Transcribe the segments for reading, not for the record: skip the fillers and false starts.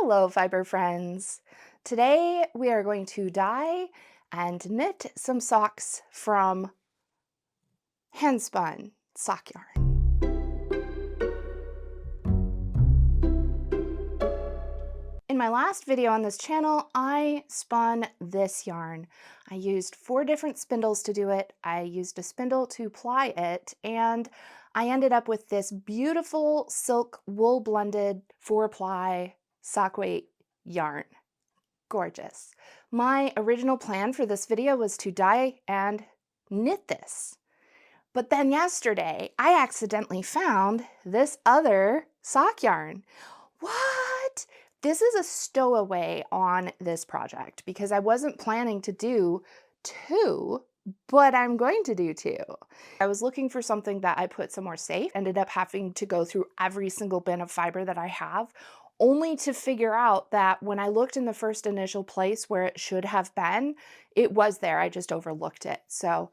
Hello, fiber friends. Today we are going to dye and knit some socks from Handspun sock yarn. In my last video on this channel, I spun this yarn. I used 4 different spindles to do it. I used a spindle to ply it, and I ended up with this beautiful silk wool blended 4-ply sock weight yarn. Gorgeous. My original plan for this video was to dye and knit this. But then yesterday, I accidentally found this other sock yarn. What? This is a stowaway on this project because I wasn't planning to do 2, but I'm going to do 2. I was looking for something that I put somewhere safe, ended up having to go through every single bin of fiber that I have, only to figure out that when I looked in the first initial place where it should have been, it was there. I just overlooked it. So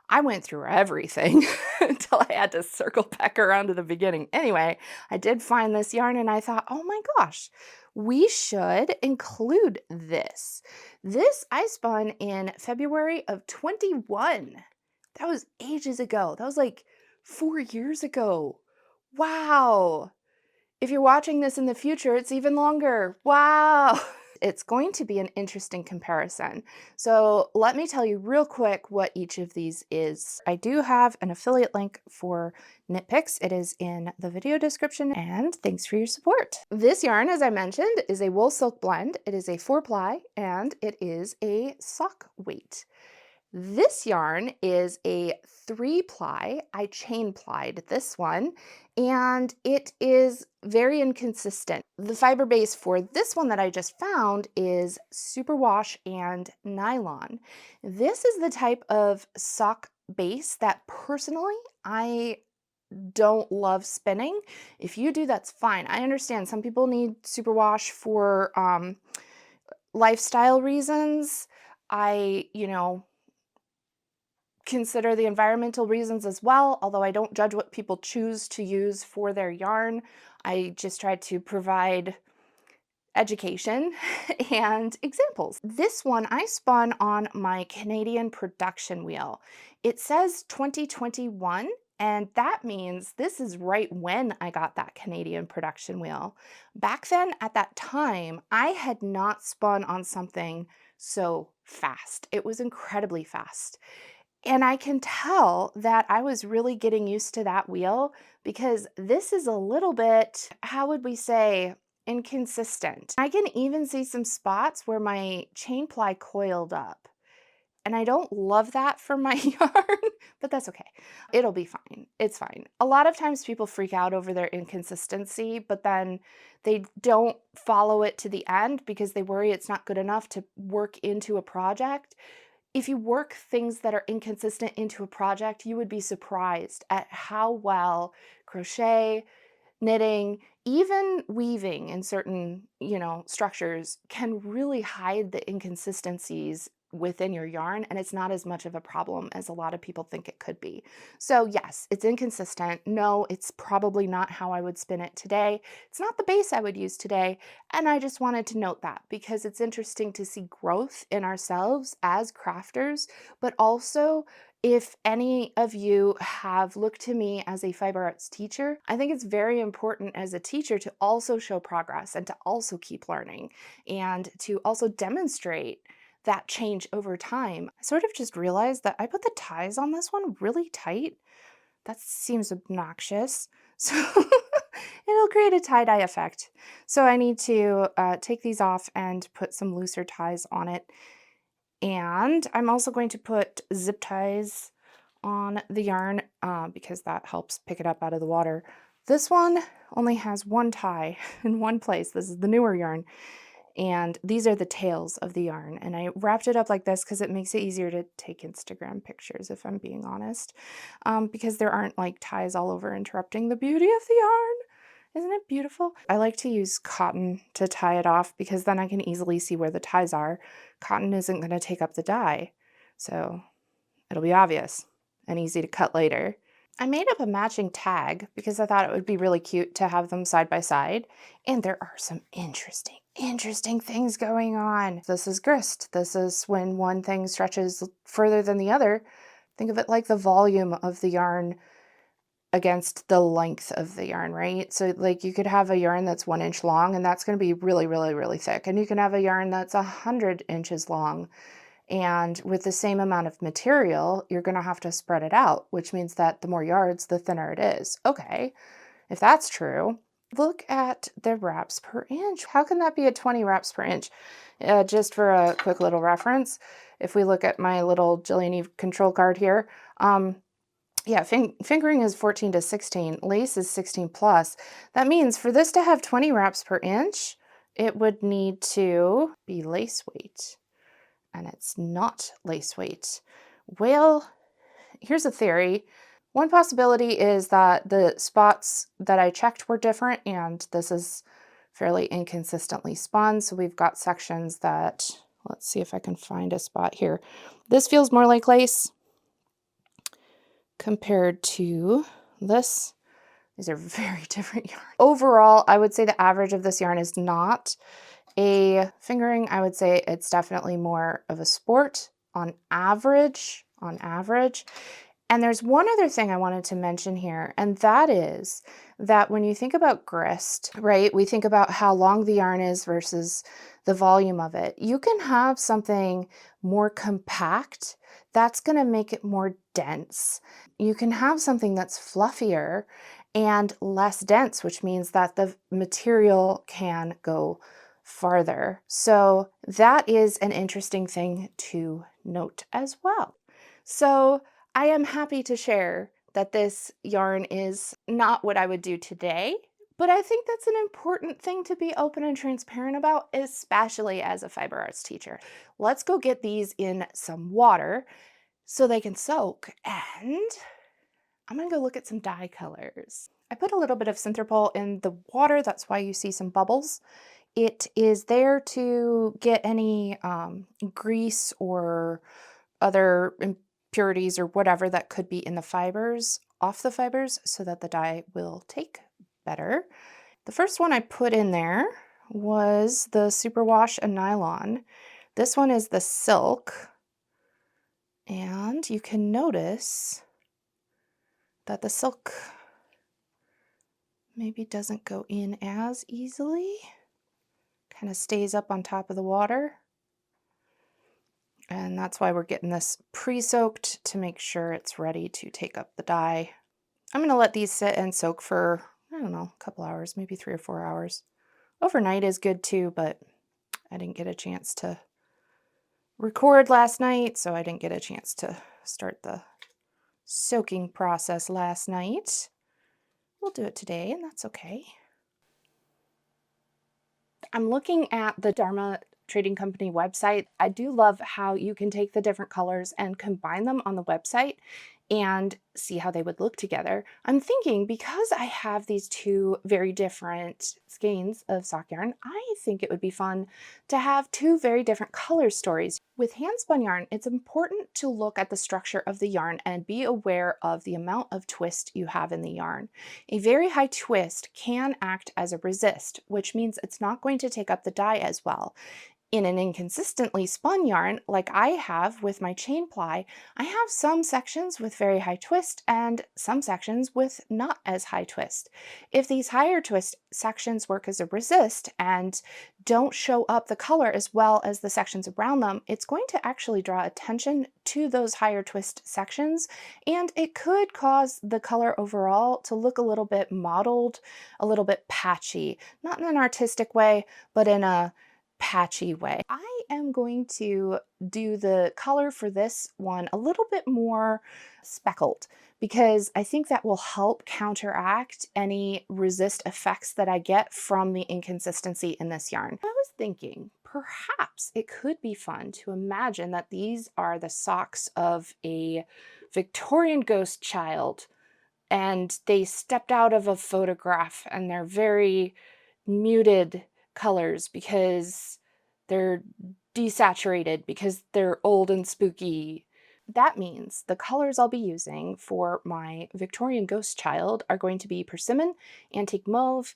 I went through everything until I had to circle back around to the beginning. Anyway, I did find this yarn and I thought, oh my gosh, we should include this. This I spun in February of 21. That was ages ago. That was like 4 years ago. Wow. If you're watching this in the future, it's even longer. Wow. It's going to be an interesting comparison. So let me tell you real quick what each of these is. I do have an affiliate link for Knit Picks. It is in the video description, and thanks for your support. This yarn, as I mentioned, is a wool silk blend. It is a 4-ply and it is a sock weight. This yarn is a 3-ply. I chain plied this one, and it is very inconsistent. The fiber base for this one that I just found is superwash and nylon. This is the type of sock base that personally I don't love spinning. If you do, that's fine. I understand some people need superwash for lifestyle reasons. I consider the environmental reasons as well, although I don't judge what people choose to use for their yarn. I just try to provide education and examples. This one I spun on my Canadian production wheel. It says 2021, and that means this is right when I got that Canadian production wheel. Back then, at that time, I had not spun on something so fast. It was incredibly fast. And I can tell that I was really getting used to that wheel because this is a little bit, how would we say, inconsistent. I can even see some spots where my chain ply coiled up. And I don't love that for my yarn, but that's okay. It'll be fine. It's fine. A lot of times people freak out over their inconsistency, but then they don't follow it to the end because they worry it's not good enough to work into a project. If you work things that are inconsistent into a project, you would be surprised at how well crochet, knitting, even weaving in certain, structures can really hide the inconsistencies within your yarn, and it's not as much of a problem as a lot of people think it could be. So yes, it's inconsistent. No, it's probably not how I would spin it today. It's not the base I would use today, and I just wanted to note that because it's interesting to see growth in ourselves as crafters, but also if any of you have looked to me as a fiber arts teacher, I think it's very important as a teacher to also show progress and to also keep learning and to also demonstrate that change over time. I sort of just realized that I put the ties on this one really tight. That seems obnoxious. So it'll create a tie-dye effect. So I need to take these off and put some looser ties on it. And I'm also going to put zip ties on the yarn because that helps pick it up out of the water. This one only has one tie in one place. This is the newer yarn. And these are the tails of the yarn. And I wrapped it up like this because it makes it easier to take Instagram pictures, if I'm being honest. Because there aren't like ties all over interrupting the beauty of the yarn. Isn't it beautiful? I like to use cotton to tie it off because then I can easily see where the ties are. Cotton isn't going to take up the dye, so it'll be obvious and easy to cut later. I made up a matching tag because I thought it would be really cute to have them side by side. And there are some interesting things going on. This is grist. This is when one thing stretches further than the other. Think of it like the volume of the yarn against the length of the yarn, right? So like you could have a yarn that's 1 inch long and that's going to be really thick. And you can have a yarn that's 100 inches long. And with the same amount of material, you're going to have to spread it out, which means that the more yards, the thinner it is. Okay, if that's true, look at the wraps per inch. How can that be a 20 wraps per inch? Just for a quick little reference, if we look at my little Jillian Eve control card here, yeah, fingering is 14 to 16, lace is 16 plus. That means for this to have 20 wraps per inch, it would need to be lace weight. And it's not lace weight. Well, here's a theory. One possibility is that the spots that I checked were different, and this is fairly inconsistently spun. So we've got sections that, let's see if I can find a spot here. This feels more like lace compared to this. These are very different yarn. Overall, I would say the average of this yarn is not a fingering. I would say it's definitely more of a sport on average, And there's one other thing I wanted to mention here, and that is that when you think about grist, right, we think about how long the yarn is versus the volume of it. You can have something more compact that's going to make it more dense. You can have something that's fluffier and less dense, which means that the material can go farther. So that is an interesting thing to note as well. So I am happy to share that this yarn is not what I would do today, but I think that's an important thing to be open and transparent about, especially as a fiber arts teacher. Let's go get these in some water so they can soak, and I'm gonna go look at some dye colors. I put a little bit of Synthropol in the water, that's why you see some bubbles. It is there to get any grease or other impurities or whatever that could be in the fibers off the fibers so that the dye will take better. The first one I put in there was the Superwash and Nylon. This one is the Silk. And you can notice that the silk maybe doesn't go in as easily. Kind of stays up on top of the water. And that's why we're getting this pre-soaked to make sure it's ready to take up the dye. I'm going to let these sit and soak for, I don't know, a couple hours, maybe 3 or 4 hours. Overnight is good too, but I didn't get a chance to record last night, so I didn't get a chance to start the soaking process last night. We'll do it today, and that's okay. I'm looking at the Dharma Trading Company website. I do love how you can take the different colors and combine them on the website and see how they would look together. I'm thinking because I have these two very different skeins of sock yarn, I think it would be fun to have two very different color stories. With handspun yarn, it's important to look at the structure of the yarn and be aware of the amount of twist you have in the yarn. A very high twist can act as a resist, which means it's not going to take up the dye as well. In an inconsistently spun yarn, like I have with my chain ply, I have some sections with very high twist and some sections with not as high twist. If these higher twist sections work as a resist and don't show up the color as well as the sections around them, it's going to actually draw attention to those higher twist sections, and it could cause the color overall to look a little bit mottled, a little bit patchy, not in an artistic way, but in a patchy way. I am going to do the color for this one a little bit more speckled because I think that will help counteract any resist effects that I get from the inconsistency in this yarn. I was thinking perhaps it could be fun to imagine that these are the socks of a Victorian ghost child and they stepped out of a photograph and they're very muted colors because they're desaturated, because they're old and spooky. that means the colors I'll be using for my Victorian Ghost Child are going to be persimmon, antique mauve,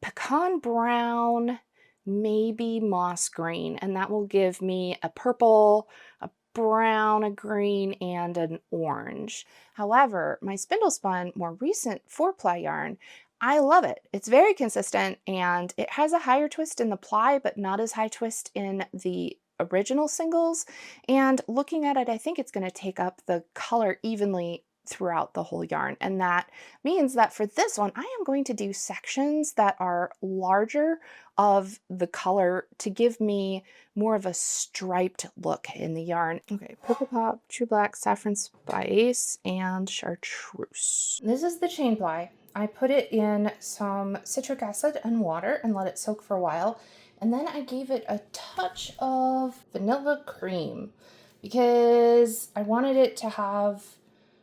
pecan brown, maybe moss green, and that will give me a purple, a brown, a green, and an orange. However, my spindle spun, more recent 4-ply yarn, I love it. It's very consistent and it has a higher twist in the ply, but not as high twist in the original singles. And looking at it, I think it's going to take up the color evenly throughout the whole yarn. And that means that for this one, I am going to do sections that are larger of the color to give me more of a striped look in the yarn. Okay, Purple Pop, True Black, Saffron Spice, and Chartreuse. This is the chain ply. I put it in some citric acid and water and let it soak for a while. And then I gave it a touch of vanilla cream because I wanted it to have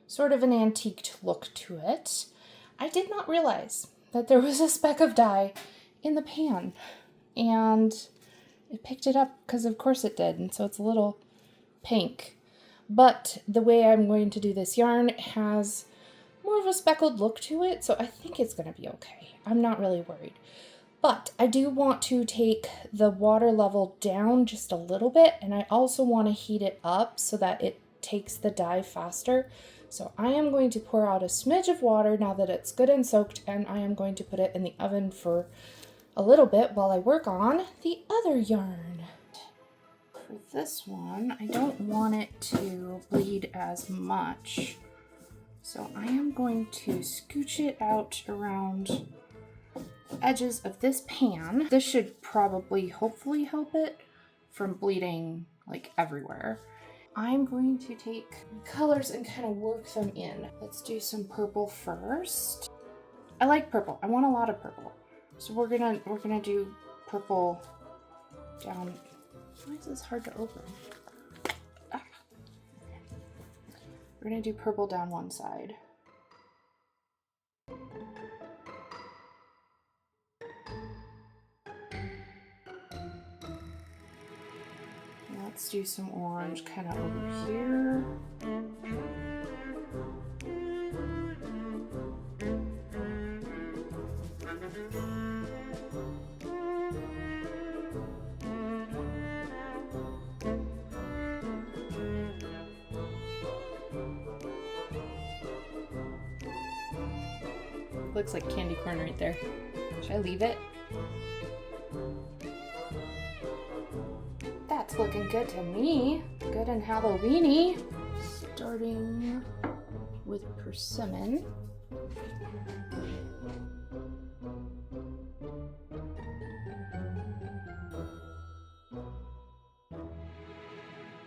sort of an antiqued look to it. I did not realize that there was a speck of dye in the pan, and it picked it up because of course it did, and so it's a little pink. But the way I'm going to do this yarn has more of a speckled look to it, so I think it's going to be okay. I'm not really worried. But I do want to take the water level down just a little bit, and I also want to heat it up so that it takes the dye faster. So I am going to pour out a smidge of water now that it's good and soaked, and I am going to put it in the oven for a little bit while I work on the other yarn. For this one, I don't want it to bleed as much, so I am going to scooch it out around the edges of this pan. This should probably, hopefully, help it from bleeding like everywhere. I'm going to take colors and kind of work them in. Let's do some purple first. I like purple. I want a lot of purple. So we're gonna do purple down. Why is this hard to open? Ah. We're gonna do purple down one side. Let's do some orange kind of over here. Looks like candy corn right there. Should I leave it? That's looking good to me. Good and Halloweeny. Starting with persimmon.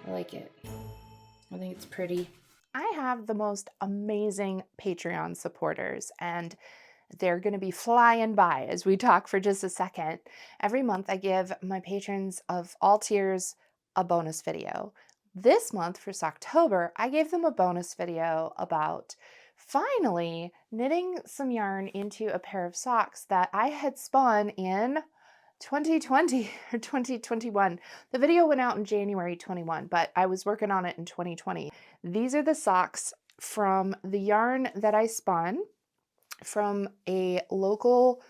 I like it. I think it's pretty. I have the most amazing Patreon supporters, and they're going to be flying by as we talk for just a second. Every month I give my patrons of all tiers a bonus video. This month for Socktober, I gave them a bonus video about finally knitting some yarn into a pair of socks that I had spun in 2020 or 2021. The video went out in January 21, but I was working on it in 2020. These are the socks from the yarn that I spun from a local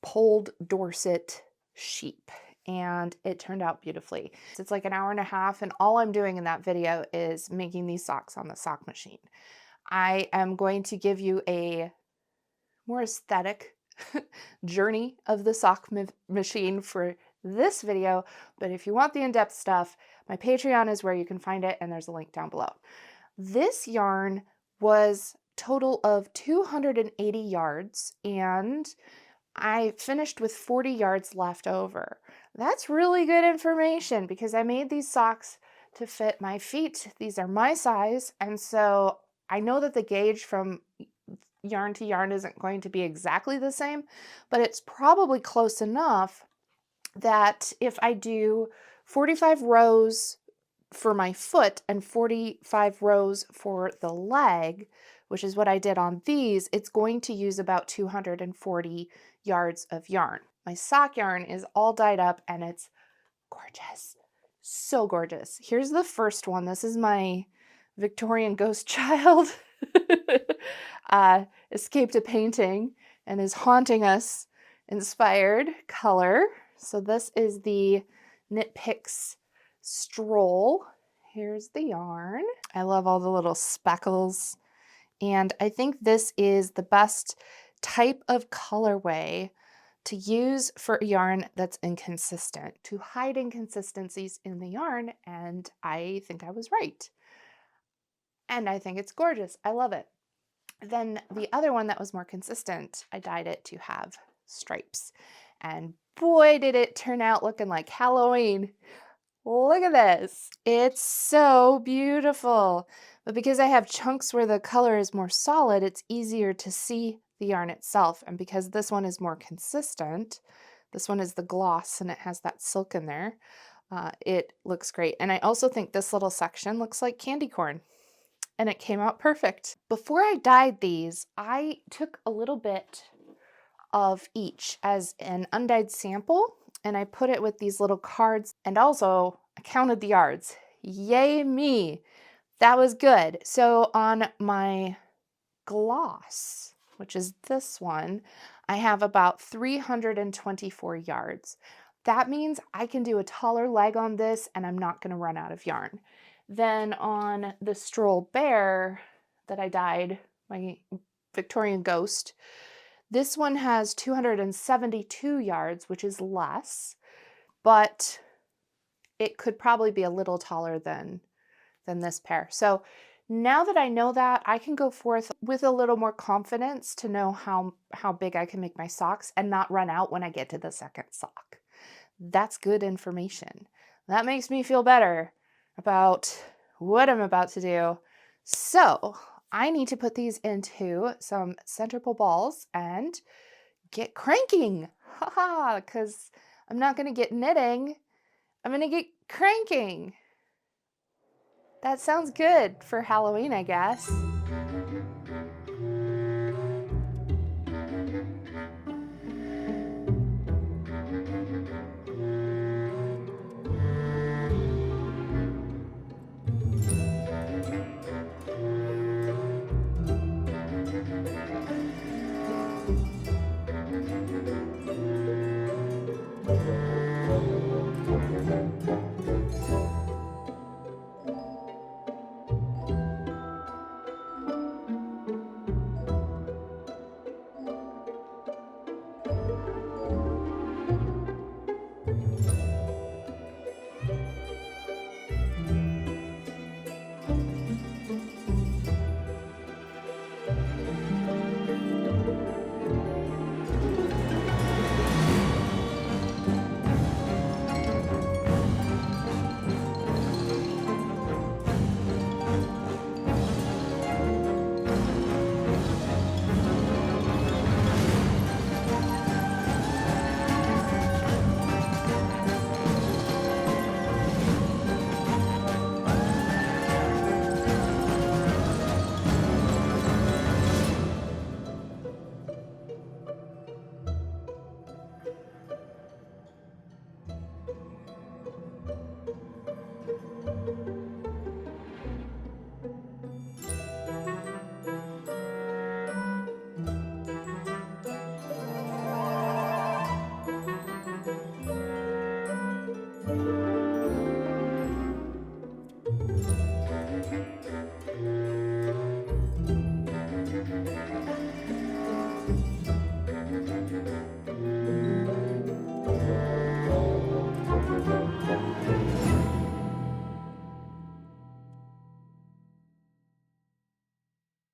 polled Dorset sheep, and it turned out beautifully. It's like an hour and a half, and all I'm doing in that video is making these socks on the sock machine. I am going to give you a more aesthetic journey of the sock machine for this video, but if you want the in-depth stuff, my Patreon is where you can find it, and there's a link down below. This yarn was total of 280 yards, and I finished with 40 yards left over. That's really good information because I made these socks to fit my feet. These are my size, and so I know that the gauge from yarn to yarn isn't going to be exactly the same, but it's probably close enough that if I do 45 rows for my foot and 45 rows for the leg, which is what I did on these, it's going to use about 240 yards of yarn. My sock yarn is all dyed up and it's gorgeous. So gorgeous. Here's the first one. This is my Victorian ghost child escaped a painting and is haunting us inspired color. So this is the Knit Picks Stroll. Here's the yarn. I love all the little speckles. And I think this is the best type of colorway to use for a yarn that's inconsistent, to hide inconsistencies in the yarn, and I think I was right. And I think it's gorgeous. I love it. Then the other one that was more consistent, I dyed it to have stripes. And boy, did it turn out looking like Halloween. Look at this. It's so beautiful. But because I have chunks where the color is more solid, it's easier to see the yarn itself. And because this one is more consistent, this one is the gloss and it has that silk in there, it looks great. And I also think this little section looks like candy corn. And it came out perfect. Before I dyed these, I took a little bit of each as an undyed sample and I put it with these little cards, and also I counted the yards. Yay me! That was good. So on my gloss, which is this one, I have about 324 yards. That means I can do a taller leg on this and I'm not going to run out of yarn. Then on the Stroll Bear that I dyed, my Victorian Ghost, this one has 272 yards, which is less, but it could probably be a little taller than this pair. So now that I know that, I can go forth with a little more confidence to know how big I can make my socks and not run out when I get to the second sock. That's good information. That makes me feel better about what I'm about to do. So I need to put these into some centerpole balls and get cranking. Haha, because I'm not going to get knitting. I'm going to get cranking. That sounds good for Halloween, I guess.